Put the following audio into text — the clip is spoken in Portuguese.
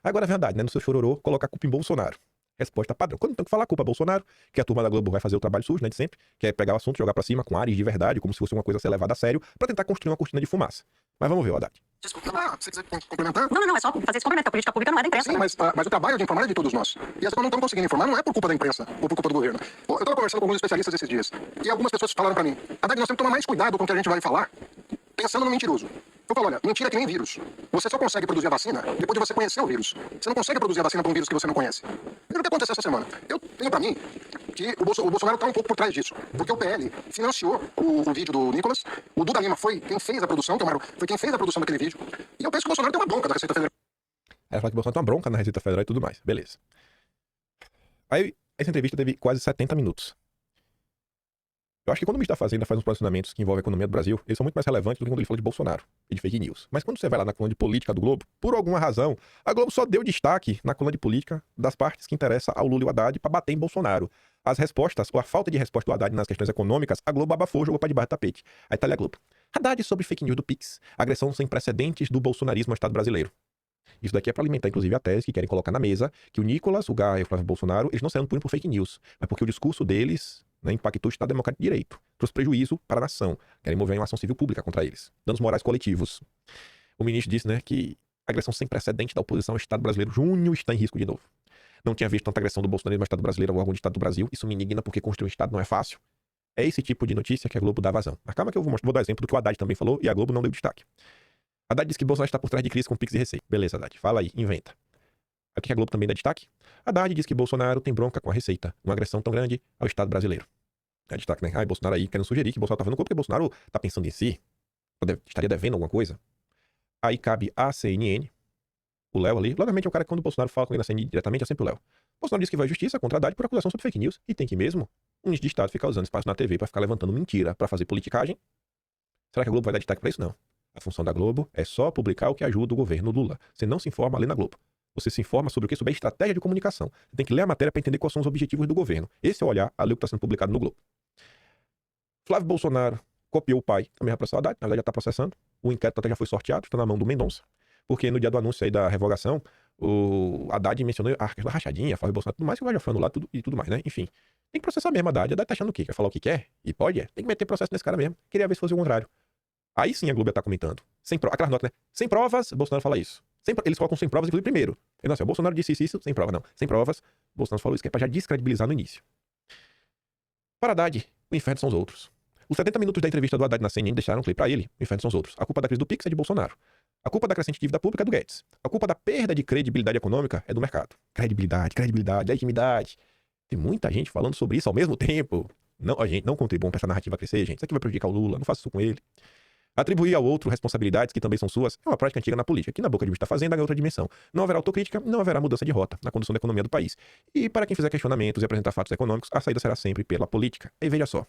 Agora é verdade, né? No seu chororô, colocar a culpa em Bolsonaro. Resposta padrão. Quando tem que falar a culpa é Bolsonaro, que a turma da Globo vai fazer o trabalho sujo, né, de sempre, que é pegar o assunto, jogar pra cima com ares de verdade, como se fosse uma coisa a ser levada a sério, pra tentar construir uma cortina de fumaça. Mas vamos ver, Haddad. Desculpa, se quiser complementar. Não, é só fazer esse complemento. A política pública não é da imprensa. Sim, mas o trabalho de informar é de todos nós. E as pessoas não estão conseguindo informar, não é por culpa da imprensa ou por culpa do governo. Eu estava conversando com alguns especialistas esses dias, e algumas pessoas falaram pra mim: Haddad, nós temos que tomar mais cuidado com o que a gente vai falar, pensando no mentiroso. Eu falo, olha, mentira é que nem vírus. Você só consegue produzir a vacina depois de você conhecer o vírus. Você não consegue produzir a vacina para um vírus que você não conhece. Veja o que aconteceu essa semana. Eu tenho pra mim que o Bolsonaro está um pouco por trás disso. Porque o PL financiou o vídeo do Nicolas, o Duda Lima foi quem fez a produção, foi quem fez a produção daquele vídeo. E eu penso que o Bolsonaro tem uma bronca da Receita Federal. Ela fala que o Bolsonaro tem uma bronca na Receita Federal e tudo mais. Beleza. Aí, essa entrevista teve quase 70 minutos. Eu acho que quando o ministro da Fazenda faz uns posicionamentos que envolvem a economia do Brasil, eles são muito mais relevantes do que quando ele fala de Bolsonaro e de fake news. Mas quando você vai lá na coluna de política do Globo, por alguma razão, a Globo só deu destaque na coluna de política das partes que interessam ao Lula e ao Haddad pra bater em Bolsonaro. As respostas, ou a falta de resposta do Haddad nas questões econômicas, a Globo abafou, jogou pra debaixo do tapete. Aí tá ali a Globo. Haddad sobre fake news do Pix, agressão sem precedentes do bolsonarismo ao Estado brasileiro. Isso daqui é para alimentar, inclusive, a tese que querem colocar na mesa que o Nicolas, o Gaia e o Flávio Bolsonaro, eles não saíram punidos por fake news, mas porque o discurso deles, né, impactou o Estado Democrático de Direito, trouxe prejuízo para a nação. Querem mover uma ação civil pública contra eles, danos morais coletivos. O ministro disse, né, que a agressão sem precedente da oposição ao Estado brasileiro Júnior está em risco de novo. Não tinha visto tanta agressão do bolsonarismo ao Estado brasileiro ou algum Estado do Brasil. Isso me indigna porque construir um Estado não é fácil. É esse tipo de notícia que a Globo dá vazão. Mas calma que eu vou dar exemplo do que o Haddad também falou e a Globo não deu destaque. Haddad disse que Bolsonaro está por trás de crise com Pix e Receita. Beleza, Haddad. Fala aí, inventa. Aí o que a Globo também dá destaque? Haddad diz que Bolsonaro tem bronca com a Receita. Uma agressão tão grande ao Estado brasileiro. Dá destaque, né? Bolsonaro aí querendo sugerir que Bolsonaro tá fazendo culpa porque Bolsonaro tá pensando em si. Estaria devendo alguma coisa. Aí cabe a CNN, o Léo ali. Logicamente é o cara que quando o Bolsonaro fala com ele na CNN diretamente é sempre o Léo. Bolsonaro diz que vai à justiça contra Haddad por acusação sobre fake news. E tem que mesmo um ministro de Estado ficar usando espaço na TV pra ficar levantando mentira pra fazer politicagem. Será que a Globo vai dar destaque pra isso? Não. A função da Globo é só publicar o que ajuda o governo Lula. Você não se informa ali na Globo. Você se informa sobre o que? Sobre a estratégia de comunicação. Você tem que ler a matéria para entender quais são os objetivos do governo. Esse é o olhar a ler o que está sendo publicado no Globo. Flávio Bolsonaro copiou o pai, também vai processar o Haddad, na verdade já está processando. O inquérito até já foi sorteado, está na mão do Mendonça. Porque no dia do anúncio aí da revogação, o Haddad mencionou a questão da rachadinha, Flávio Bolsonaro, tudo mais, que já foi anulado tudo mais, né? Enfim. Tem que processar mesmo, Haddad. Haddad tá achando o quê? Quer falar o que quer? E pode? Tem que meter processo nesse cara mesmo. Queria ver se fosse o contrário. Aí sim a Globo ia estar comentando. Aquela nota, né? Sem provas, Bolsonaro fala isso. Eles colocam sem provas, inclusive primeiro. Ele, assim, o Bolsonaro disse isso, sem prova, não. Sem provas, Bolsonaro falou isso, que é pra já descredibilizar no início. Para Haddad, o inferno são os outros. Os 70 minutos da entrevista do Haddad na CNN deixaram claro pra ele, o inferno são os outros. A culpa da crise do Pix é de Bolsonaro. A culpa da crescente dívida pública é do Guedes. A culpa da perda de credibilidade econômica é do mercado. Credibilidade, legitimidade. Tem muita gente falando sobre isso ao mesmo tempo. Não, a gente não contribui pra essa narrativa crescer, gente. Isso aqui vai prejudicar o Lula, não faça isso com ele. Atribuir ao outro responsabilidades que também são suas é uma prática antiga na política, que na boca de um está fazendo em outra dimensão. Não haverá autocrítica, não haverá mudança de rota na condução da economia do país. E para quem fizer questionamentos e apresentar fatos econômicos, a saída será sempre pela política. E veja só,